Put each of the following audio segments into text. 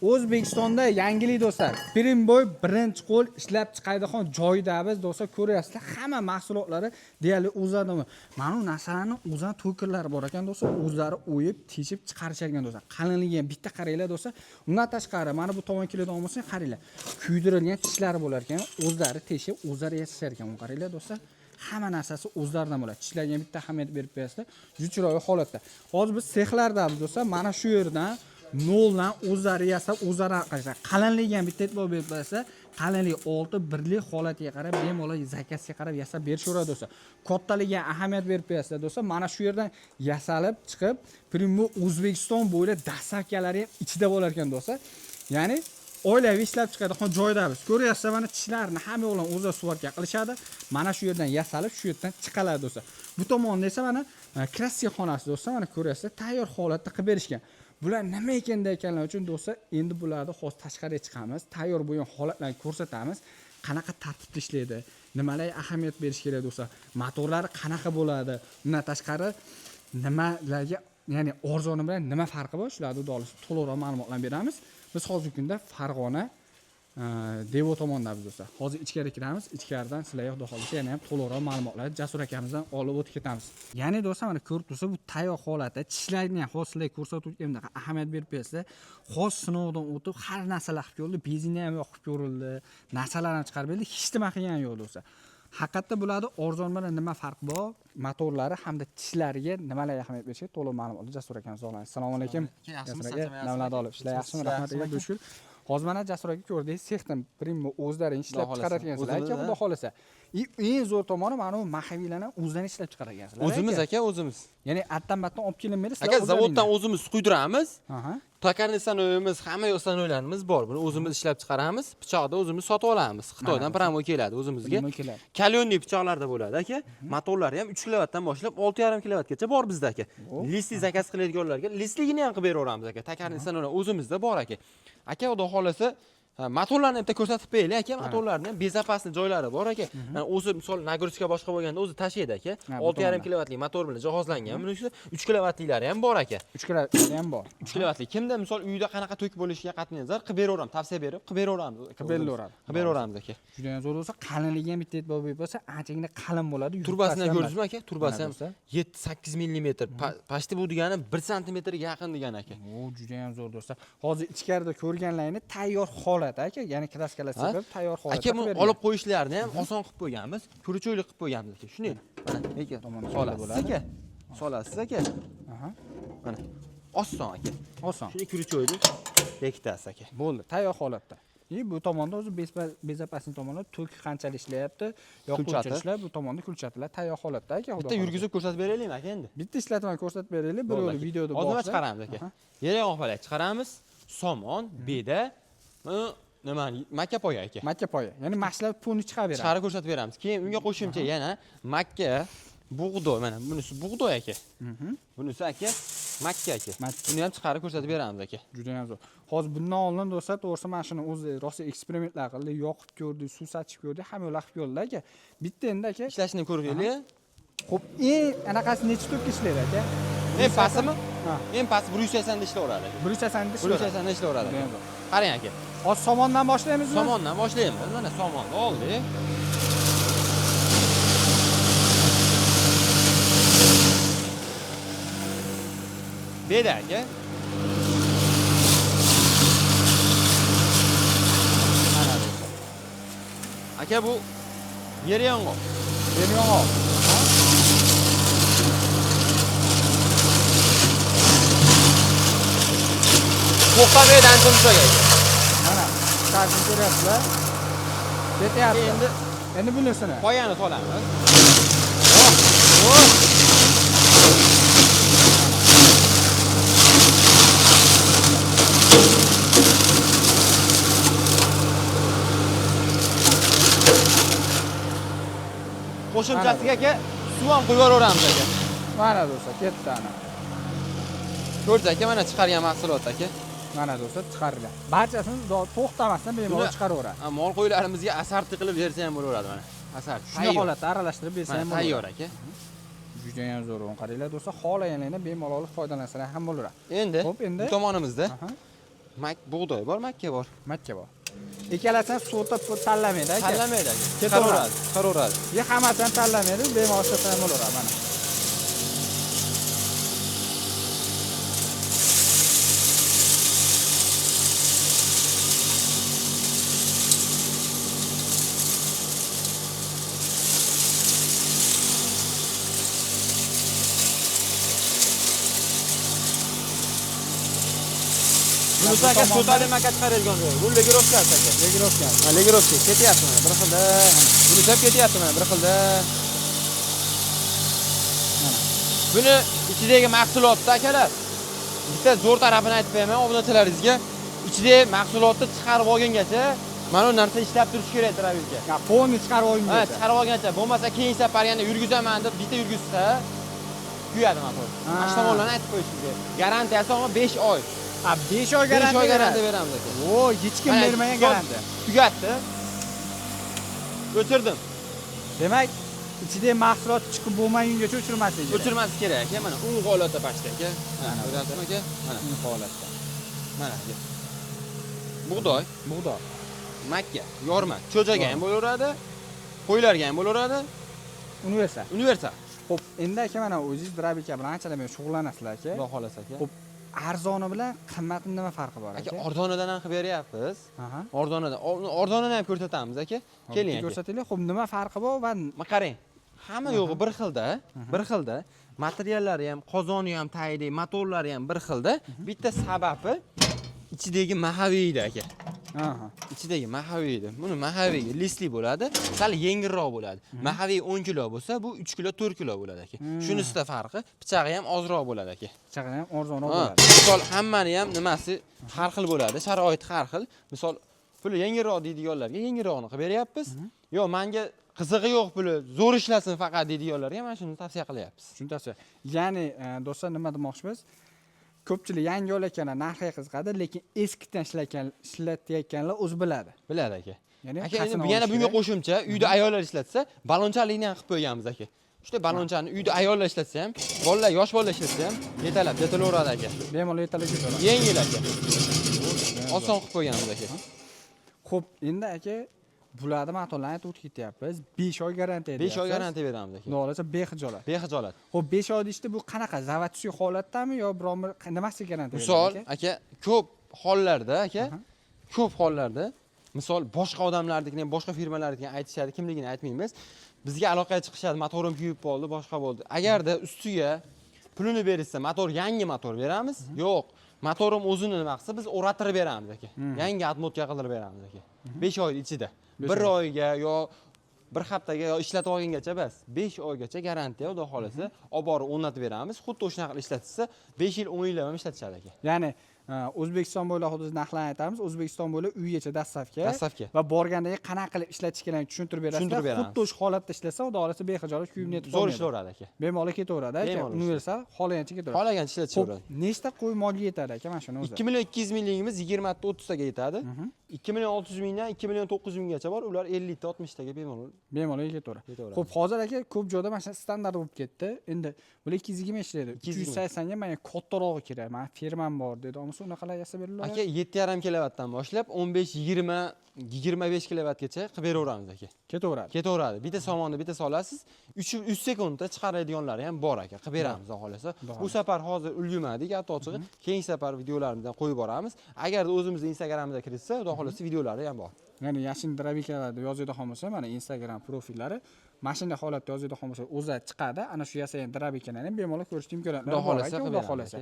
O'zbekistonda yangilik do'stlar. Primboy birinchi qo'l ishlab chiqadigan joyda biz do'stlar ko'ryapsizlar, hamma mahsulotlari deyarli o'zadimi. Mana bu narsalarni o'zan to'kirlari bor ekan do'stlar, o'zlari o'yib, teshib chiqarishgan do'stlar. Qalinligi ham bitta qaranglar do'stlar. Undan tashqari mana bu tomon keladigan bo'lsa, qaranglar. Kuydirilgan tishlari bo'lar ekan, o'zlari teshib, o'zlari yasashar ekan. Qaranglar do'stlar. Hamma narsasi o'zlaridan bo'ladi. Tishlarga bitta ahamiyat berib qo'yasizlar. Juda chiroyli holatda. Hozir biz sexlardamiz do'stlar. Mana shu yerdan noldan o'zlari yasab, o'zlari qilishadi. Qalinligi ham bitta e'tibor berib qo'ysa, qalinligi 6 birlik holatiga qarab, bemalol zakasiga qarab yasab berishaveradi do'stlar. Kattaligiga ahamiyat berib qo'yasizlar do'stlar. Mana shu yerdan yasalib chiqib, Primo O'zbekiston bo'ylab dastlabkilari ham ichida bo'lar ekan do'stlar. Ya'ni oilaviy ishlab chiqadigan joydamiz. Ko'ryapsizlar, mana tishlarni hamma bilan o'zlari sug'ortga qilishadi. Mana shu yerdan yasalib, shu yerdan chiqaladi do'stlar. Bu tomonda esa mana krassiya xonasi do'stlar, mana ko'ryapsizlar, tayyor holatda qilib berishgan. Bular nima ekanlar uchun do'stlar, endi bularni hozir tashqariga chiqamiz, tayyor bo'lgan holatlarni ko'rsatamiz. Qanaqa tartibda ishlaydi, nimalarga ahamiyat berish kerak do'stlar, motorlari qanaqa bo'ladi, undan tashqari nimalarga, ya'ni arzoni bilan nima farqi bor, shularni to'liqroq ma'lumotlar beramiz. Biz hozirgi kunda Farg'ona Devo tomondamiz do'stlar. Hozir ichkariga kiramiz. Ichkaridan sizlarga xudo xolisa yana ham to'liqroq ma'lumotlarni Jasur akamizdan olib o'tib ketamiz. Ya'ni do'stlar, mana ko'rib tursa, bu tayyor holatda tishlarni ham hozir sizlarga ko'rsatib o'tganimda ahamiyat berib bersizlar. Hozir sinovdan o'tib har narsalar qilib ko'rildi, benzinni ham yoqib ko'rildi, narsalarni chiqarib berdi, hech nima qilgani yo'q do'stlar. Haqiqatda bularni arzon bilan nima farq bor? Motorlari hamda tishlariga nimalarga ahamiyat berishga to'liq ma'lumotni Jasur akamiz olamiz. Assalomu alaykum. Jasur aka, navlada olib ishlar yaxshimi? Rahmat aka, dushkul. Hozir mana Jasur aka ko'rdingiz, sexdan Primo o'zlaring ishlab chiqaradigansizlar aka, xudo xolasa. Eng zo'r tomoni mana bu mahaviylarni o'zlaring ishlab chiqaradigansizlar. O'zimiz aka, o'zimiz. Ya'ni atdan-batdan olib kelinmaydi, sizlar aka, zavoddan o'zimiz quydiramiz. Aha. Tokarnisanimiz, hamma yo'sanlarimiz bor. Buni o'zimiz ishlab chiqaramiz. Pichoqni o'zimiz sotib olamiz. Xitoydan Primo keladi o'zimizga. Kalyonli pichoqlarda bo'ladi aka. Motorlari ham 3 kilovatdan boshlab 6,5 kilovatgacha bor bizda aka. Listli zakaz qiladiganlarga listligini ham qilib beraveramiz aka. Tokarnisanlar o'zimizda bor aka. Aka, xudo xolasa motorlarni bitta ko'rsatib beraylik aka. Motorlarning bezopasli joylari bor aka. O'zi misol nagruska boshqa bo'lganda o'zi tashiydi aka. 6,5 kilovatli motor bilan jihozlangan. Buning ichida 3 kilovatliklari ham bor aka. 3 kilovatli ham bor. 3 kilovatli. Kimda misol uyda qanaqa to'k bo'lishiga qat'iy nazar qilib beraveramiz, tavsiya berib qilib beraveramiz. Qilib beraveramiz aka. Juda ham zo'r bo'lsa, qalinligi ham bitta e'tibor berib bo'lsa, anchagina qalin bo'ladi. Turbasini ko'rdingizmi aka? Turbasi ham 7-8 mm. Pashti bu degani 1 sm ga yaqin degan aka. O, juda ham zo'r do'stlar. Hozir ichkarida ko'rganlaringiz tayyor holat aka, ya'ni kraskalar sepib tayyor holatda. Aka, buni olib qo'yishlarini ham oson qilib qo'yganmiz. Kurchoyli qilib qo'yganmiz aka. Shuni mana aka tomoni solasiz aka. Solasiz aka. Aha. Mana oson aka. Oson. Shuni kurchoyli bekitasiz aka. Bo'ldi, tayyor holatda. Bu tomonda o'zi bezopasli tomonda to'k qanchalik ishlayapti, yoquvchi ishlar, bu tomonda kulchatilar tayyor holatda aka. Bitta yurgizib ko'rsatib beraylikmi aka endi? Bitta ishlatmani ko'rsatib beraylik, bir yo'li videoda bor. Hozir chiqaramiz aka. Yerga falak chiqaramiz. Somon, beda, nimani? Makkapoya aka. Makkapoya. Ya'ni mashlar pulni chiqarib beramiz. Chiqarib ko'rsatib beramiz. Keyin unga qo'shimcha yana makka, bug'doy, mana bunisi bug'doy aka. Bunisi aka makka aka. Buni ham chiqarib ko'rsatib beramiz aka. Juda ham zo'r. Hozir bundan oldin do'stlar, to'g'risi mana shuni o'zi rosa eksperimentlar qildi, yoqib ko'rdi, suv sachib ko'rdi, hamma yo'l qilib ko'rdi aka. Bitta endi aka ishlashini ko'raylik. Xo'p, anaqasi necha to'kka ishlaydi aka? Men pasimi? Men pasi 180 da ishlayveradi aka. 180 da 180 da ishlayveradi. Qarang aka. Hozir somondan boshlaymizmi? Somondan boshlaymiz. Mana somonni oldik. Beda aka. Aka, bu yer yong'oq. Yer yong'oq. To'xtamaydan tumshak aka. Mana, ta'sir ko'ryapsizlar. Ketyapti. Endi bunisini qo'yani solamiz. Qo'shimchasiga aka suv ham quyib yuboramiz aka. Mana do'stlar, ketdi ana. Ko'rdingiz aka, mana chiqargan mahsulot aka. Mana do'stlar, chiqarilgan. Barchasini to'xtamasdan bemalol chiqaraveradi. Mol qo'ylarimizga asarti qilib bersa ham bo'laveradi mana. Asar. Shunday holatda aralashtirib bersa ham bo'ladi. Tayyor aka. Juda ham zo'r. Qaranglar do'stlar, xohlaganlarni bemalol foydalansalar ham bo'laveradi. Endi bu tomonimizda bug'doy bor, makka bor. Makka bor. Ikkalasini sotib tanlamaydi aka. Tanlamaydi aka. Ketaveradi. Qaraveradi. Ya hammasini tanlamaydi, bemalol olsa ham bo'laveradi mana. Bunisi aka to'tali makka chiqaradigan joy. Bu legirovka aka. Legirovka. Ha, legirovka ketyapti mana bir xilda. Bunisi ham ketyapti mana bir xilda. Mana. Buni ichidagi mahsulotda akalar. Bitta zo'r tarafini aytib beraman obunachilaringizga. Ichidagi mahsulotni chiqarib olgangacha mana bu narsa ishlab turish kerak travilka. Ya polni chiqarib Ha, olguncha. chiqarib olgancha bo'lmasa keyin safar yana yurgizaman deb bitta yurgizsa kuyadi motor. Mana shu tomonlarni aytib qo'yishingizga. Garantiyasi 5 oy. Ha, 5 oy 5 oy garantiya garantiya beramiz aka. O, hech kim bermagan garantiya. Tugatdi. O'chirdim. Demak, ichidagi mahsulot chiqib bo'lmaguncha o'chirmaslik kerak. O'chirmaslik kerak aka. Mana u holatda pastda aka. Mana ko'ryapsizmi aka? Mana Bu holatda. mana aka. Bug'doy, Bug'doy. makka, yorma, cho'jaga ham bo'laveradi, qo'ylarga ham bo'laveradi, Universal. universal. Xo'p, endi aka mana o'zingiz drabika bilan anchadan shug'ullanasizlar aka. Xudo xolasa aka. Xo'p, arzoni bilan qimmatni nima farqi bor Aka aka? ordonidan ham qilib beryapmiz. Aha. Ordonidan. Ordonini ham ko'rsatamiz aka. Keling aka. Ko'rsatinglar. Xo'p, nima farqi bor va Mana qarang. Hamma yo'g'i bir xilda, bir xilda. Materiallari ham, qozoni ham tayinli, motorlari ham bir xilda. Bitta sababi ichidagi mahaviyda aka. Aha. Ichidagi mahaviyda. Buni mahaviy lisli bo'ladi, sal yengilroq bo'ladi. Mahaviy 10 kilo bo'lsa, bu 3 kilo, 4 kilo bo'ladi aka. Shunisida farqi, pichog'i ham ozroq bo'ladi aka. Chaqani ham arzonroq bo'ladi. Misol hammani ham nimasi har xil bo'ladi, sharoiti har xil. Misol puli yengilroq deydiganlarga yengilroqni qilib beryapmiz. Yo, menga qizig'i yo'q puli, zo'r ishlasin faqat deydiganlarga mana shuni tavsiya qilyapmiz. Tushunasiz. Ya'ni do'stlar nima demoqchimiz? Ko'pchilik yangi olayotganlar narxiga qiziqadi, lekin eskidan ishlatayotganlar o'zi biladi. Biladi aka. Ya'ni Aka, endi yana bunga qo'shimcha uyda ayollar ishlatsa, balonchalikni ham qilib qo'yganmiz aka. Shunday balonchani uyda ayollar ishlatsa ham, bolalar, yosh bolalar ishlatsa ham yetalab, yetilaveradi aka. bemalol yetalab ketadi. Yengil aka. Oson qilib qo'yganmiz aka. Xo'p, endi aka bularni matolarni aytib o'tib ketyapmiz. 5 oy garantiya 5 oy garantiya beramiz aka. Xudo xolasa behijolat. Behijolat. Xo'p, 5 oy deyishdi, bu qanaqa? Zavodskiy holatdami yo biron bir nimasiga garantiya Misol aka, ko'p hollarda aka, ko'p hollarda misol boshqa odamlarnikini, boshqa firmalarnikini aytishadi, kimligini aytmaymiz. Bizga aloqaga chiqishadi, motorim kuyib qoldi, boshqa bo'ldi. Agarda ustiga pulini berishsa, motor yangi motor beramiz. Yo'q, motorim o'zini nima qilsa, biz o'ratirib beramiz aka. Yangi atmotga qildirib beramiz aka. 5 oy ichida. 1 oyga yo bir haftaga yo ishlatib olgangacha bas 5 oygacha garantiya xudo xolasa olib borib o'rnatib beramiz. Xuddi o'shunaqa qilib ishlatsa 5 yil 10 yillab ham ishlatishadi aka. Ya'ni O'zbekiston bo'ylab hozir narxlarni aytamiz. O'zbekiston bo'ylab uygacha dastavka Dastavka. va borgandagi qanaqa qilib ishlatish kerakligini tushuntirib berasizlar. Xuddi o'sha holatda ishlasa, xudo xolasa behijolat kuyib netib Zo'r ishlaveradi aka. bemalol ketaveradi aka. Bemalol Universal xohlagancha ketaveradi. Xohlagancha ishlatishaveradi. Nechta qo'y molga yetadi aka mana shuni o'zi? 2 million 200 mingligimiz 20 ta 30 taga yetadi. 2 million 600 mingdan 2 million 900 minggacha bor. Ular 50 ta 60 taga bemalol ketaveradi. Ketaveradi. Xo'p, hozir aka ko'p joyda mana shu standart bo'lib ketdi. Endi bular 220 ishlaydi. 280 ga mana kattarog'i kerak. Mana firmam bor dedi. Ammo unaqalar yasab beriladi. Aka 7,5 kilovatdan boshlab 15, 20, 25 kilovatgacha qilib beraveramiz aka. Ketaveradi. Ketaveradi. Bitta somonni bitta solasiz, 3 sekundda chiqaradiganlari ham bor aka. Qilib beramiz xohlasa. Bu safar hozir ulgurmadik, ochig'i. Keyingi safar videolarimizdan qo'yib boramiz. Agarda o'zimizning Instagramimizga kirsa, xudo xohlasa videolari ham bor. Ya'ni Yashin Drabikalar deb yozadigan bo'lsa, mana Instagram profillari mashina holatda yozadigan bo'lsa, o'zi chiqadi. Ana shu yasagan Drabikalarni ham bemalol ko'rish imkoniyatlari Xudo bor xolasa aka, qilib xudo xolasa.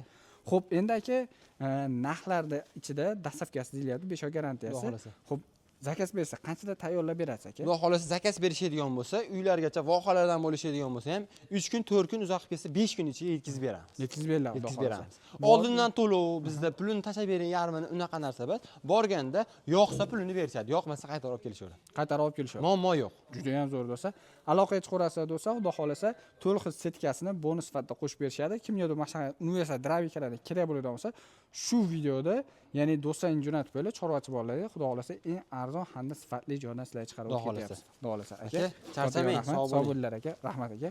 Xo'p, endi aka narxlarda ichida dastavkasi deyilyapti, 5 oy garantiyasi. Xudo xolasa. Xo'p, zakaz bersa qanchada tayyorlab berasiz aka? Xudo xolasa zakaz berishadigan bo'lsa, uylargacha vohalardan bo'lishadigan bo'lsa ham 3 kun, 4 kun uzoq kelsa 5 kun ichiga yetkazib beramiz. Yetkazib beriladi, xudo Yetkazib xolasa. beramiz. Oldindan to'lov, bizda pulini tashlab bering yarmini unaqa narsa emas. Borganda yo'qsa pulini berishadi, yo'qmasa qaytarib olib kelishadi. Qaytarib olib kelishadi. Muammo yo'q. Juda ham zo'r do'stlar. Aloqaga chiqarasiz do'stlar, xudo xolasa to'liq setkasini bonus sifatida qo'shib berishadi. Kimgadir mashina universal Drabikalarga kerak bo'ladigan bo'lsa, shu videoda ya'ni do'stlaringiz jo'natib qo'yinglar, chorvachi bolalarga xudo xolasa eng arzon hamda sifatli joydan sizlarga chiqarib Xudo o'tib xolasa. ketyapmiz. Xudo xolasa Aka, charchamang, sog' bo'linglar aka. Rahmat aka.